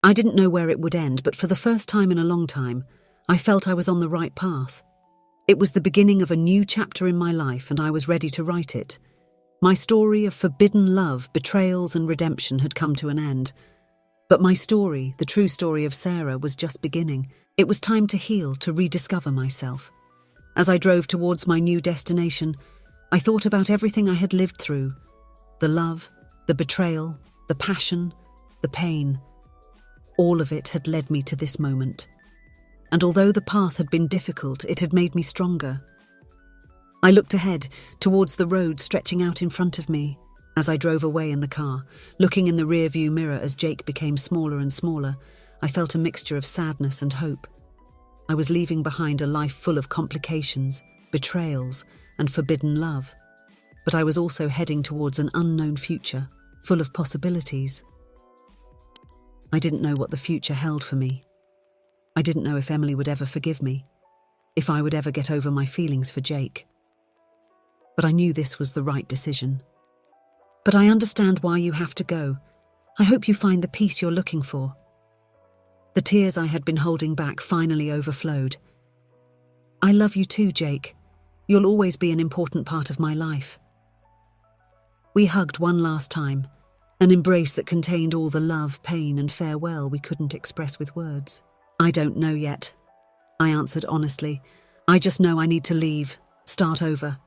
I didn't know where it would end, but for the first time in a long time, I felt I was on the right path. It was the beginning of a new chapter in my life, and I was ready to write it. My story of forbidden love, betrayals, and redemption had come to an end. But my story, the true story of Sarah, was just beginning. It was time to heal, to rediscover myself. As I drove towards my new destination, I thought about everything I had lived through. The love, the betrayal, the passion, the pain. All of it had led me to this moment. And although the path had been difficult, it had made me stronger. I looked ahead, towards the road stretching out in front of me. As I drove away in the car, looking in the rearview mirror as Jake became smaller and smaller, I felt a mixture of sadness and hope. I was leaving behind a life full of complications, betrayals, and forbidden love. But I was also heading towards an unknown future, full of possibilities. I didn't know what the future held for me. I didn't know if Emily would ever forgive me, if I would ever get over my feelings for Jake. But I knew this was the right decision. But I understand why you have to go. I hope you find the peace you're looking for. The tears I had been holding back finally overflowed. I love you too, Jake. You'll always be an important part of my life. We hugged one last time, an embrace that contained all the love, pain, and farewell we couldn't express with words. I don't know yet, I answered honestly. I just know I need to leave, start over.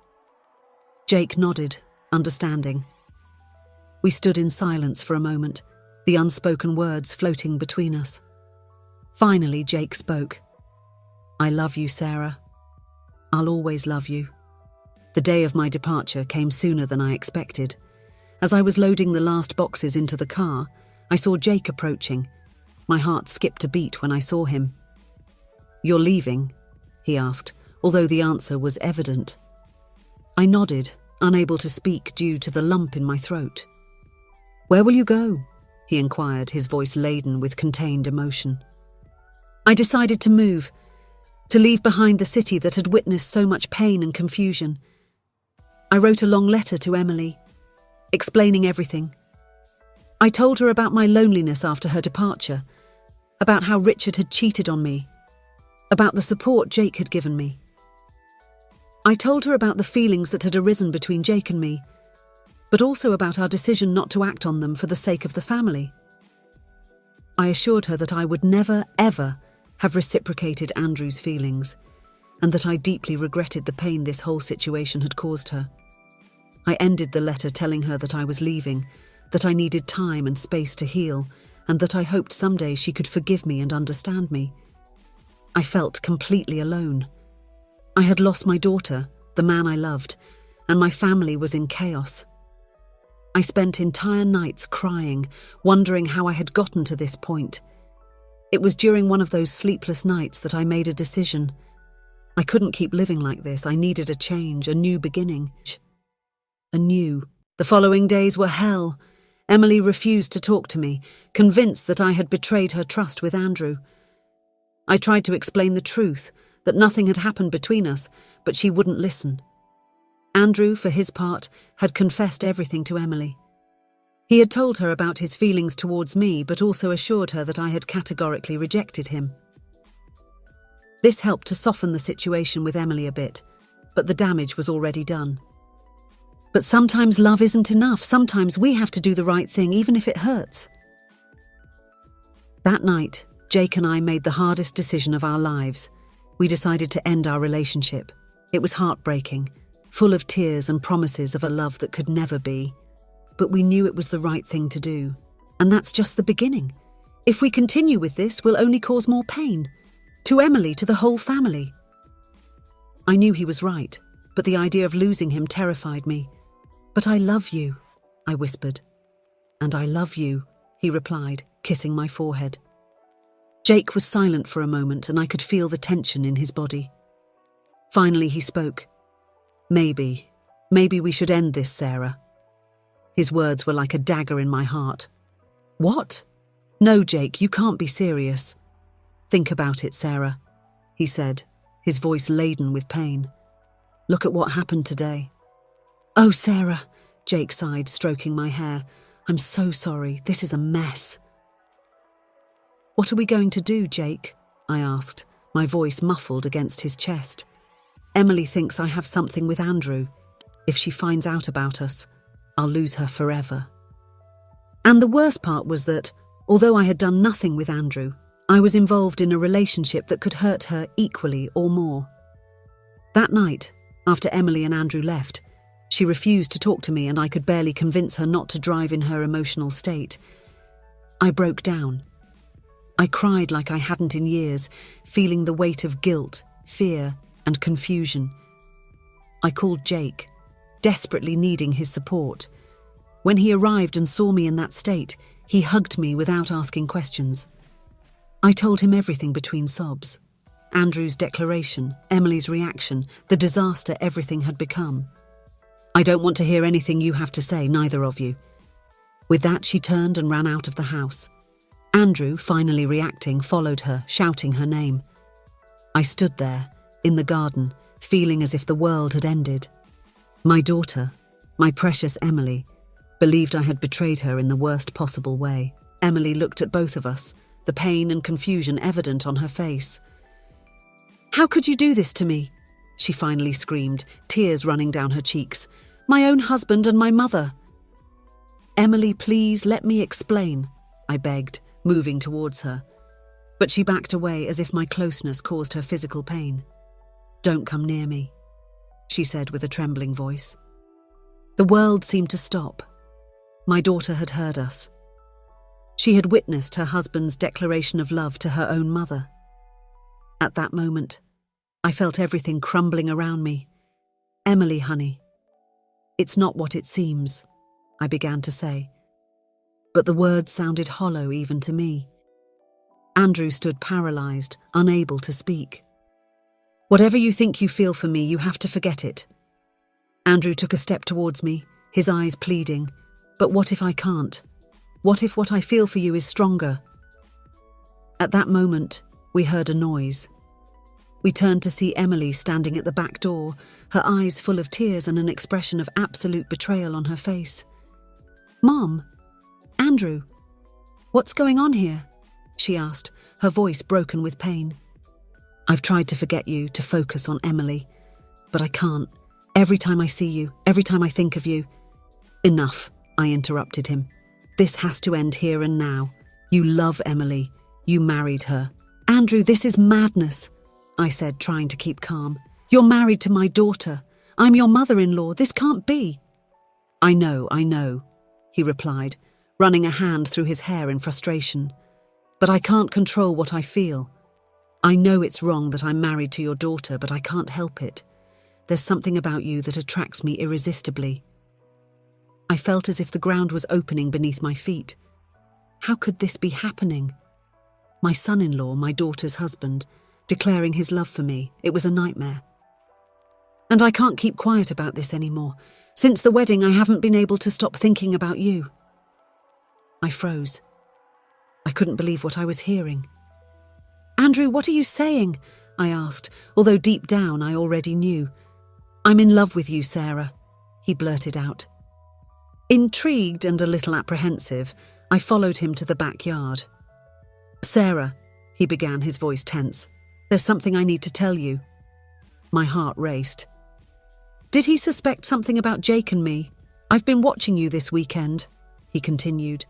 Jake nodded, understanding. We stood in silence for a moment, the unspoken words floating between us. Finally, Jake spoke. I love you, Sarah. I'll always love you. The day of my departure came sooner than I expected. As I was loading the last boxes into the car, I saw Jake approaching. My heart skipped a beat when I saw him. You're leaving? He asked, although the answer was evident. I nodded, unable to speak due to the lump in my throat. Where will you go? He inquired, his voice laden with contained emotion. I decided to move, to leave behind the city that had witnessed so much pain and confusion. I wrote a long letter to Emily, explaining everything. I told her about my loneliness after her departure, about how Richard had cheated on me, about the support Jake had given me. I told her about the feelings that had arisen between Jake and me, but also about our decision not to act on them for the sake of the family. I assured her that I would never, ever have reciprocated Andrew's feelings, and that I deeply regretted the pain this whole situation had caused her. I ended the letter telling her that I was leaving, that I needed time and space to heal, and that I hoped someday she could forgive me and understand me. I felt completely alone. I had lost my daughter, the man I loved, and my family was in chaos. I spent entire nights crying, wondering how I had gotten to this point. It was during one of those sleepless nights that I made a decision. I couldn't keep living like this. I needed a change, a new beginning. The following days were hell. Emily refused to talk to me, convinced that I had betrayed her trust with Andrew. I tried to explain the truth, that nothing had happened between us, but she wouldn't listen. Andrew, for his part, had confessed everything to Emily. He had told her about his feelings towards me, but also assured her that I had categorically rejected him. This helped to soften the situation with Emily a bit, but the damage was already done. But sometimes love isn't enough. Sometimes we have to do the right thing, even if it hurts. That night, Jake and I made the hardest decision of our lives. We decided to end our relationship. It was heartbreaking, full of tears and promises of a love that could never be. But we knew it was the right thing to do. And that's just the beginning. If we continue with this, we'll only cause more pain. To Emily, to the whole family. I knew he was right, but the idea of losing him terrified me. But I love you, I whispered. And I love you, he replied, kissing my forehead. Jake was silent for a moment, and I could feel the tension in his body. Finally he spoke. Maybe we should end this, Sarah. His words were like a dagger in my heart. What? No, Jake, you can't be serious. Think about it, Sarah, he said, his voice laden with pain. Look at what happened today. Oh, Sarah, Jake sighed, stroking my hair. I'm so sorry. This is a mess. "What are we going to do, Jake?" I asked, my voice muffled against his chest. "Emily thinks I have something with Andrew. If she finds out about us, I'll lose her forever." And the worst part was that, although I had done nothing with Andrew, I was involved in a relationship that could hurt her equally or more. That night, after Emily and Andrew left, she refused to talk to me and I could barely convince her not to drive in her emotional state. I broke down. I cried like I hadn't in years, feeling the weight of guilt, fear, and confusion. I called Jake, desperately needing his support. When he arrived and saw me in that state, he hugged me without asking questions. I told him everything between sobs. Andrew's declaration, Emily's reaction, the disaster everything had become. "I don't want to hear anything you have to say, neither of you." With that, she turned and ran out of the house. Andrew, finally reacting, followed her, shouting her name. I stood there, in the garden, feeling as if the world had ended. My daughter, my precious Emily, believed I had betrayed her in the worst possible way. Emily looked at both of us, the pain and confusion evident on her face. "How could you do this to me?" she finally screamed, tears running down her cheeks. "My own husband and my mother." "Emily, please let me explain," I begged, moving towards her. But she backed away as if my closeness caused her physical pain. "Don't come near me," she said with a trembling voice. The world seemed to stop. My daughter had heard us. She had witnessed her husband's declaration of love to her own mother. At that moment, I felt everything crumbling around me. "Emily, honey, it's not what it seems," I began to say. But the words sounded hollow even to me. Andrew stood paralyzed, unable to speak. "Whatever you think you feel for me, you have to forget it." Andrew took a step towards me, his eyes pleading. "But what if I can't? What if what I feel for you is stronger?" At that moment, we heard a noise. We turned to see Emily standing at the back door, her eyes full of tears and an expression of absolute betrayal on her face. "Mom, Andrew, what's going on here?" she asked, her voice broken with pain. "I've tried to forget you, to focus on Emily, but I can't. Every time I see you, every time I think of you..." "Enough," I interrupted him. "This has to end here and now. You love Emily. You married her." "Andrew, this is madness," I said, trying to keep calm. "You're married to my daughter. I'm your mother-in-law. This can't be." I know," he replied, running a hand through his hair in frustration. "But I can't control what I feel. I know it's wrong that I'm married to your daughter, but I can't help it. There's something about you that attracts me irresistibly." I felt as if the ground was opening beneath my feet. How could this be happening? My son-in-law, my daughter's husband, declaring his love for me. It was a nightmare. "And I can't keep quiet about this anymore. Since the wedding, I haven't been able to stop thinking about you." I froze. I couldn't believe what I was hearing. "Andrew, what are you saying?" I asked, although deep down I already knew. "I'm in love with you, Sarah," he blurted out. Intrigued and a little apprehensive, I followed him to the backyard. "Sarah," he began, his voice tense, "there's something I need to tell you." My heart raced. "Did he suspect something about Jake and me? I've been watching you this weekend," he continued.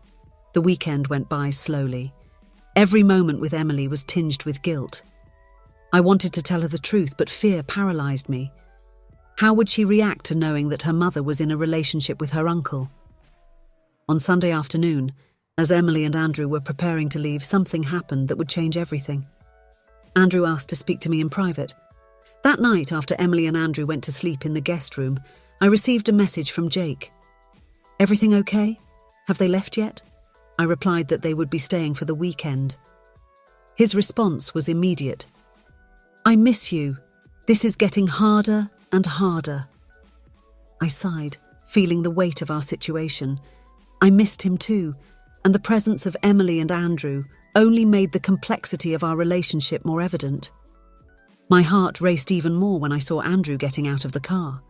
The weekend went by slowly. Every moment with Emily was tinged with guilt. I wanted to tell her the truth, but fear paralyzed me. How would she react to knowing that her mother was in a relationship with her uncle? On Sunday afternoon, as Emily and Andrew were preparing to leave, something happened that would change everything. Andrew asked to speak to me in private. That night, after Emily and Andrew went to sleep in the guest room, I received a message from Jake. "Everything okay? Have they left yet?" I replied that they would be staying for the weekend. His response was immediate. "I miss you. This is getting harder and harder." I sighed, feeling the weight of our situation. I missed him too, and the presence of Emily and Andrew only made the complexity of our relationship more evident. My heart raced even more when I saw Andrew getting out of the car.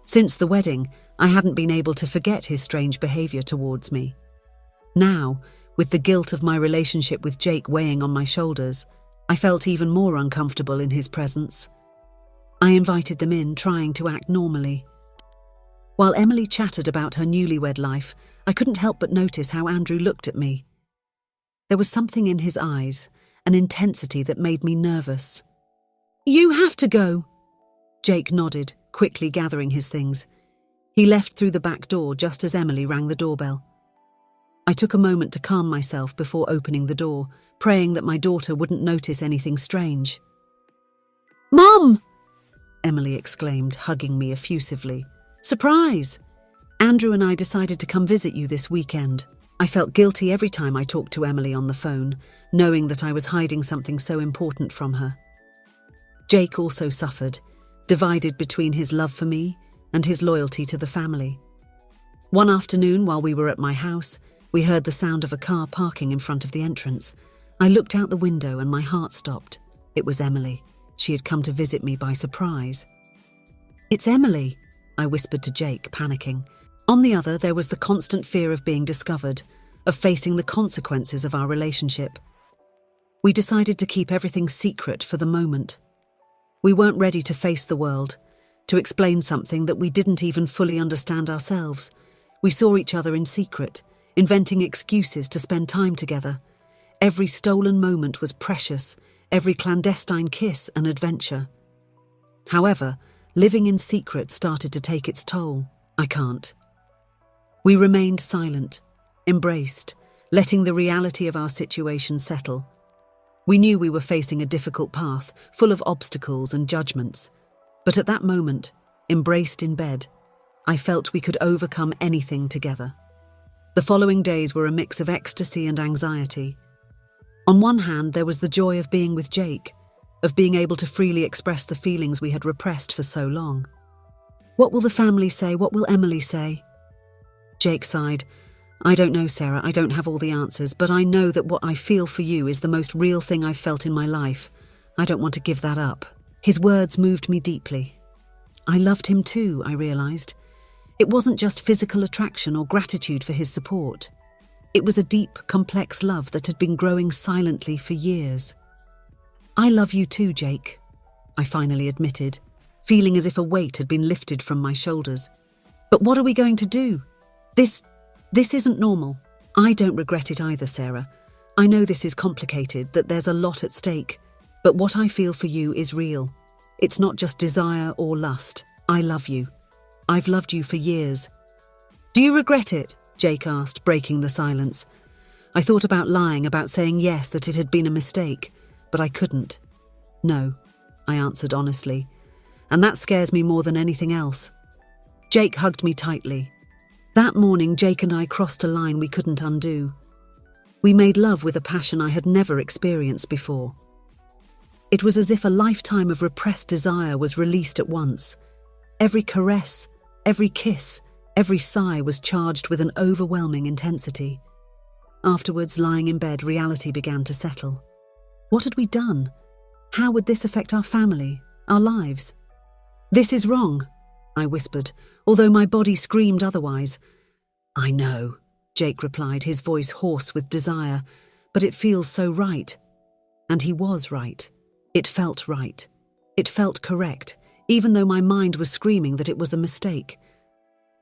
Since the wedding, I hadn't been able to forget his strange behavior towards me. Now, With the guilt of my relationship with Jake weighing on my shoulders, I felt even more uncomfortable in his presence. I invited them in, trying to act normally. While Emily chattered about her newlywed life, I couldn't help but notice how Andrew looked at me. There was something in his eyes, an intensity that made me nervous. "You have to go." Jake nodded, quickly gathering his things. He left through the back door just as Emily rang the doorbell. I took a moment to calm myself before opening the door, praying that my daughter wouldn't notice anything strange. "Mum!" Emily exclaimed, hugging me effusively. "Surprise! Andrew and I decided to come visit you this weekend." I felt guilty every time I talked to Emily on the phone, knowing that I was hiding something so important from her. Jake also suffered, divided between his love for me and his loyalty to the family. One afternoon, while we were at my house, we heard the sound of a car parking in front of the entrance. I looked out the window and my heart stopped. It was Emily. She had come to visit me by surprise. "It's Emily," I whispered to Jake, panicking. On the other, there was the constant fear of being discovered, of facing the consequences of our relationship. We decided to keep everything secret for the moment. We weren't ready to face the world, to explain something that we didn't even fully understand ourselves. We saw each other in secret, inventing excuses to spend time together. Every stolen moment was precious, every clandestine kiss an adventure. However, living in secret started to take its toll. I can't. We remained silent, embraced, letting the reality of our situation settle. We knew we were facing a difficult path, full of obstacles and judgments. But at that moment, embraced in bed, I felt we could overcome anything together. The following days were a mix of ecstasy and anxiety. On one hand, there was the joy of being with Jake, of being able to freely express the feelings we had repressed for so long. "What will the family say? What will Emily say?" Jake sighed. "I don't know, Sarah. I don't have all the answers, but I know that what I feel for you is the most real thing I've felt in my life. I don't want to give that up." His words moved me deeply. I loved him too, I realized. It wasn't just physical attraction or gratitude for his support. It was a deep, complex love that had been growing silently for years. "I love you too, Jake," I finally admitted, feeling as if a weight had been lifted from my shoulders. "But what are we going to do? This isn't normal." "I don't regret it either, Sarah. I know this is complicated, that there's a lot at stake, but what I feel for you is real. It's not just desire or lust. I love you. I've loved you for years." "Do you regret it?" Jake asked, breaking the silence. I thought about lying, about saying yes, that it had been a mistake, but I couldn't. "No," I answered honestly, "and that scares me more than anything else." Jake hugged me tightly. That morning, Jake and I crossed a line we couldn't undo. We made love with a passion I had never experienced before. It was as if a lifetime of repressed desire was released at once. Every caress, every kiss, every sigh was charged with an overwhelming intensity. Afterwards, lying in bed, reality began to settle. What had we done? How would this affect our family, our lives? "This is wrong," I whispered, although my body screamed otherwise. "I know," Jake replied, his voice hoarse with desire, "but it feels so right." And he was right. It felt right. It felt correct, even though my mind was screaming that it was a mistake.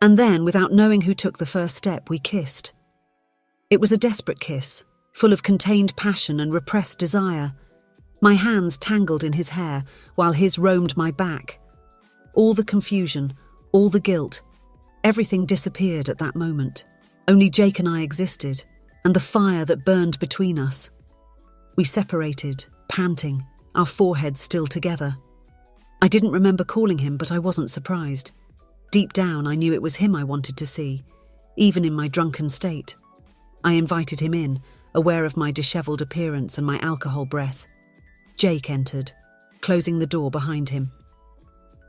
And then, without knowing who took the first step, we kissed. It was a desperate kiss, full of contained passion and repressed desire. My hands tangled in his hair, while his roamed my back. All the confusion, all the guilt, everything disappeared at that moment. Only Jake and I existed, and the fire that burned between us. We separated, panting, our foreheads still together. I didn't remember calling him, but I wasn't surprised. Deep down, I knew it was him I wanted to see, even in my drunken state. I invited him in, aware of my disheveled appearance and my alcohol breath. Jake entered, closing the door behind him.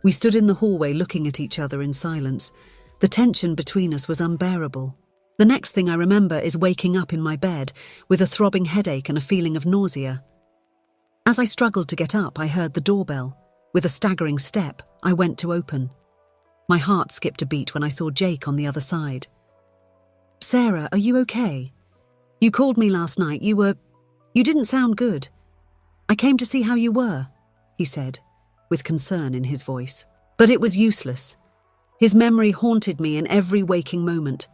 We stood in the hallway looking at each other in silence. The tension between us was unbearable. The next thing I remember is waking up in my bed with a throbbing headache and a feeling of nausea. As I struggled to get up, I heard the doorbell. With a staggering step, I went to open. My heart skipped a beat when I saw Jake on the other side. "Sarah, are you okay?" You called me last night. You didn't sound good. I came to see how you were, he said, with concern in his voice. But it was useless. His memory haunted me in every waking moment,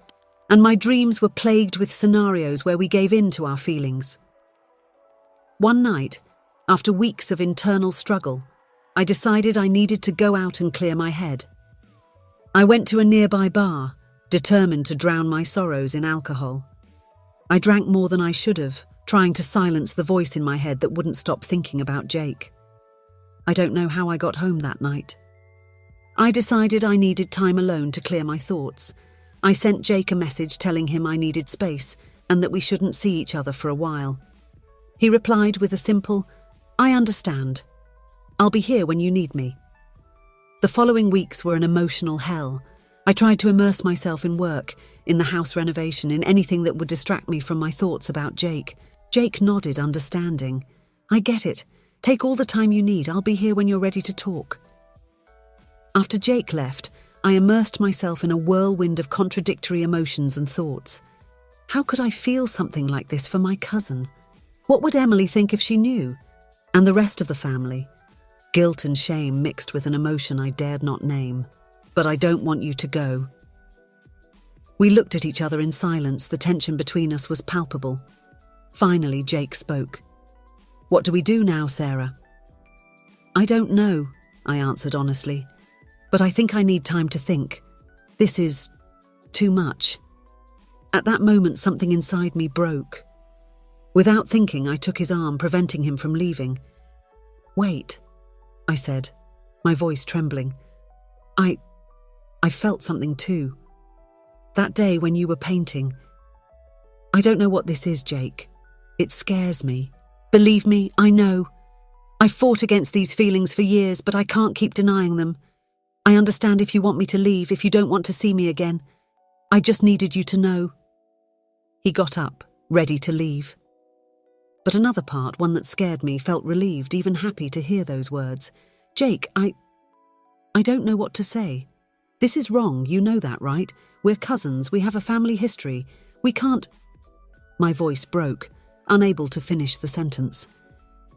and my dreams were plagued with scenarios where we gave in to our feelings. One night, after weeks of internal struggle, I decided I needed to go out and clear my head. I went to a nearby bar, determined to drown my sorrows in alcohol. I drank more than I should have, trying to silence the voice in my head that wouldn't stop thinking about Jake. I don't know how I got home that night. I decided I needed time alone to clear my thoughts. I sent Jake a message telling him I needed space and that we shouldn't see each other for a while. He replied with a simple, "I understand. I'll be here when you need me." The following weeks were an emotional hell. I tried to immerse myself in work, in the house renovation, in anything that would distract me from my thoughts about Jake. Jake nodded, understanding. "I get it. Take all the time you need. I'll be here when you're ready to talk." After Jake left, I immersed myself in a whirlwind of contradictory emotions and thoughts. How could I feel something like this for my cousin? What would Emily think if she knew? And the rest of the family? Guilt and shame mixed with an emotion I dared not name. "But I don't want you to go." We looked at each other in silence. The tension between us was palpable. Finally, Jake spoke. "What do we do now, Sarah?" "I don't know," I answered honestly. "But I think I need time to think. This is too much." At that moment, something inside me broke. Without thinking, I took his arm, preventing him from leaving. "Wait," I said, my voice trembling. I felt something too. That day when you were painting. I don't know what this is, Jake. It scares me. Believe me, I know. I fought against these feelings for years, but I can't keep denying them. I understand if you want me to leave, if you don't want to see me again. I just needed you to know." He got up, ready to leave. But another part, one that scared me, felt relieved, even happy to hear those words. "Jake, I don't know what to say. This is wrong, you know that, right? We're cousins, we have a family history. We can't—" My voice broke, unable to finish the sentence.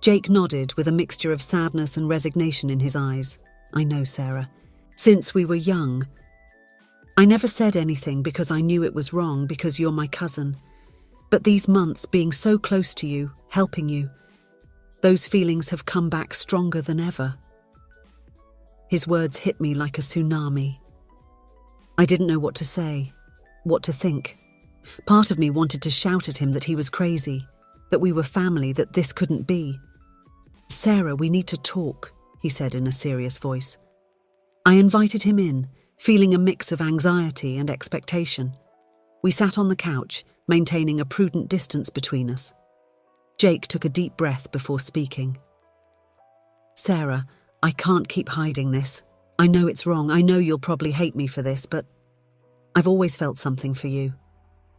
Jake nodded with a mixture of sadness and resignation in his eyes. "I know, Sarah. Since we were young. I never said anything because I knew it was wrong, because you're my cousin. But these months being so close to you, helping you, those feelings have come back stronger than ever." His words hit me like a tsunami. I didn't know what to say, what to think. Part of me wanted to shout at him that he was crazy, that we were family, that this couldn't be. "Sarah, we need to talk," he said in a serious voice. I invited him in, feeling a mix of anxiety and expectation. We sat on the couch, maintaining a prudent distance between us. Jake took a deep breath before speaking. "Sarah, I can't keep hiding this. I know it's wrong. I know you'll probably hate me for this, but I've always felt something for you."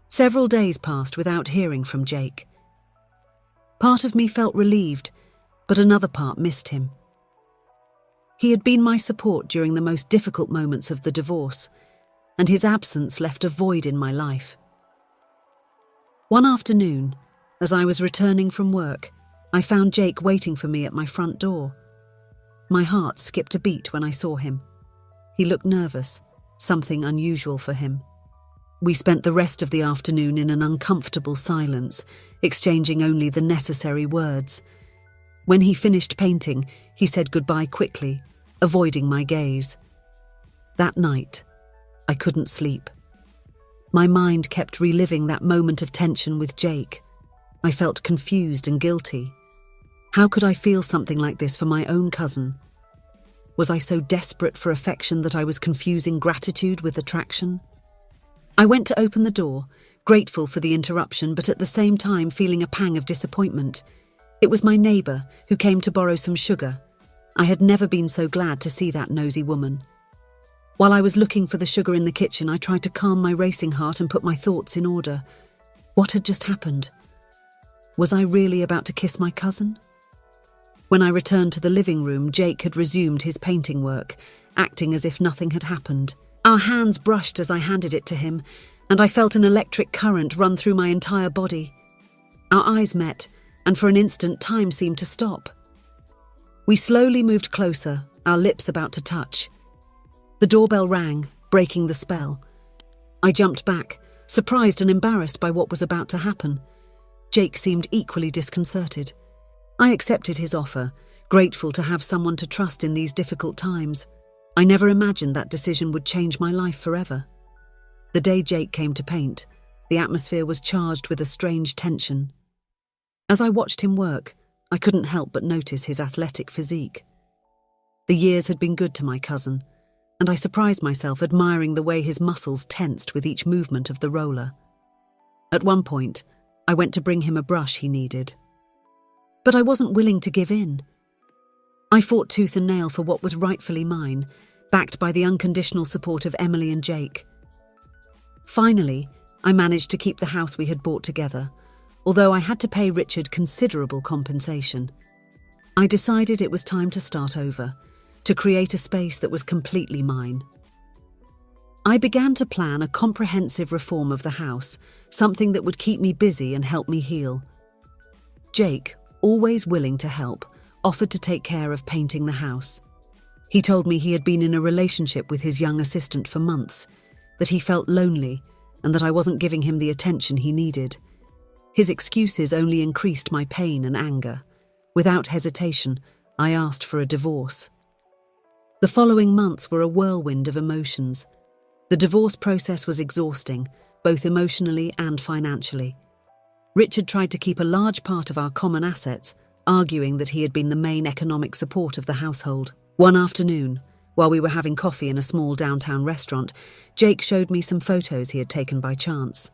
Several days passed without hearing from Jake. Part of me felt relieved, but another part missed him. He had been my support during the most difficult moments of the divorce, and his absence left a void in my life. One afternoon, as I was returning from work, I found Jake waiting for me at my front door. My heart skipped a beat when I saw him. He looked nervous, something unusual for him. We spent the rest of the afternoon in an uncomfortable silence, exchanging only the necessary words. When he finished painting, he said goodbye quickly, avoiding my gaze. That night, I couldn't sleep. My mind kept reliving that moment of tension with Jake. I felt confused and guilty. How could I feel something like this for my own cousin? Was I so desperate for affection that I was confusing gratitude with attraction? I went to open the door, grateful for the interruption, but at the same time feeling a pang of disappointment. It was my neighbour who came to borrow some sugar. I had never been so glad to see that nosy woman. While I was looking for the sugar in the kitchen, I tried to calm my racing heart and put my thoughts in order. What had just happened? Was I really about to kiss my cousin? When I returned to the living room, Jake had resumed his painting work, acting as if nothing had happened. Our hands brushed as I handed it to him, and I felt an electric current run through my entire body. Our eyes met, and for an instant time seemed to stop. We slowly moved closer, our lips about to touch. The doorbell rang, breaking the spell. I jumped back, surprised and embarrassed by what was about to happen. Jake seemed equally disconcerted. I accepted his offer, grateful to have someone to trust in these difficult times. I never imagined that decision would change my life forever. The day Jake came to paint, the atmosphere was charged with a strange tension. As I watched him work, I couldn't help but notice his athletic physique. The years had been good to my cousin, and I surprised myself admiring the way his muscles tensed with each movement of the roller. At one point, I went to bring him a brush he needed. But I wasn't willing to give in. I fought tooth and nail for what was rightfully mine, backed by the unconditional support of Emily and Jake. Finally, I managed to keep the house we had bought together, although I had to pay Richard considerable compensation. I decided it was time to start over, to create a space that was completely mine. I began to plan a comprehensive reform of the house, something that would keep me busy and help me heal. Jake, always willing to help, offered to take care of painting the house. He told me he had been in a relationship with his young assistant for months, that he felt lonely, and that I wasn't giving him the attention he needed. His excuses only increased my pain and anger. Without hesitation, I asked for a divorce. The following months were a whirlwind of emotions. The divorce process was exhausting, both emotionally and financially. Richard tried to keep a large part of our common assets, arguing that he had been the main economic support of the household. One afternoon, while we were having coffee in a small downtown restaurant, Jake showed me some photos he had taken by chance.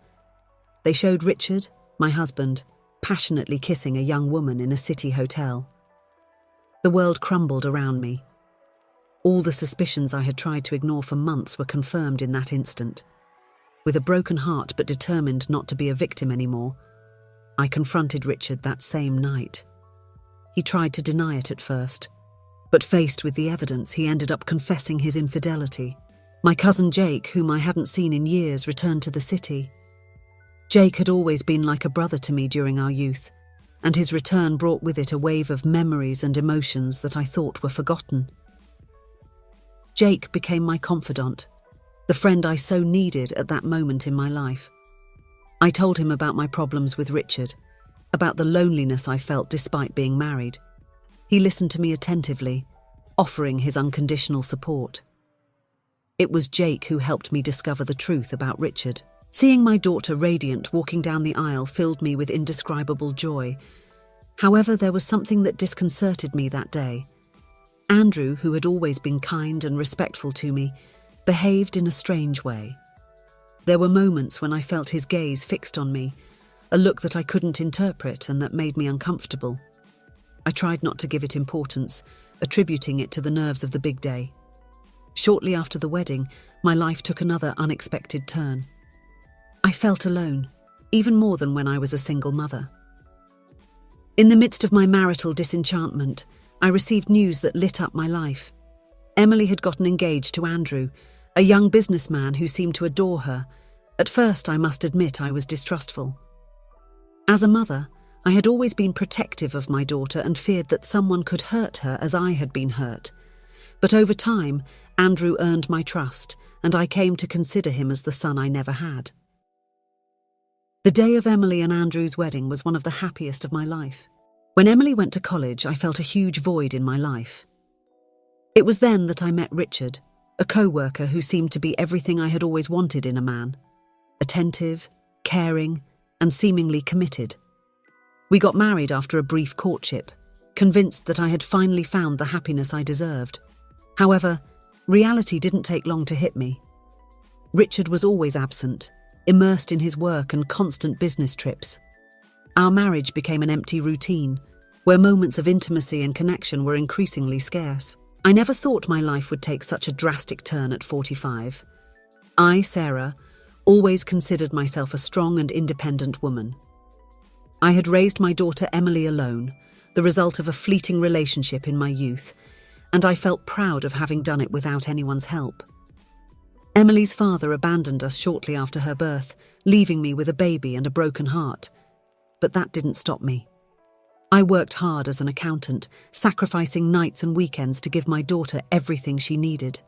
They showed Richard, my husband, passionately kissing a young woman in a city hotel. The world crumbled around me. All the suspicions I had tried to ignore for months were confirmed in that instant. With a broken heart but determined not to be a victim anymore, I confronted Richard that same night. He tried to deny it at first, but faced with the evidence, he ended up confessing his infidelity. My cousin Jake, whom I hadn't seen in years, returned to the city. Jake had always been like a brother to me during our youth, and his return brought with it a wave of memories and emotions that I thought were forgotten. Jake became my confidant, the friend I so needed at that moment in my life. I told him about my problems with Richard, about the loneliness I felt despite being married. He listened to me attentively, offering his unconditional support. It was Jake who helped me discover the truth about Richard. Seeing my daughter radiant walking down the aisle filled me with indescribable joy. However, there was something that disconcerted me that day. Andrew, who had always been kind and respectful to me, behaved in a strange way. There were moments when I felt his gaze fixed on me, a look that I couldn't interpret and that made me uncomfortable. I tried not to give it importance, attributing it to the nerves of the big day. Shortly after the wedding, my life took another unexpected turn. I felt alone, even more than when I was a single mother. In the midst of my marital disenchantment, I received news that lit up my life. Emily had gotten engaged to Andrew, a young businessman who seemed to adore her. At first, I must admit I was distrustful. As a mother, I had always been protective of my daughter and feared that someone could hurt her as I had been hurt. But over time, Andrew earned my trust, and I came to consider him as the son I never had. The day of Emily and Andrew's wedding was one of the happiest of my life. When Emily went to college, I felt a huge void in my life. It was then that I met Richard, a co-worker who seemed to be everything I had always wanted in a man. Attentive, caring, and seemingly committed. We got married after a brief courtship, convinced that I had finally found the happiness I deserved. However, reality didn't take long to hit me. Richard was always absent, immersed in his work and constant business trips. Our marriage became an empty routine, where moments of intimacy and connection were increasingly scarce. I never thought my life would take such a drastic turn at 45. I, Sarah, always considered myself a strong and independent woman. I had raised my daughter Emily alone, the result of a fleeting relationship in my youth, and I felt proud of having done it without anyone's help. Emily's father abandoned us shortly after her birth, leaving me with a baby and a broken heart. but that didn't stop me. I worked hard as an accountant, sacrificing nights and weekends to give my daughter everything she needed.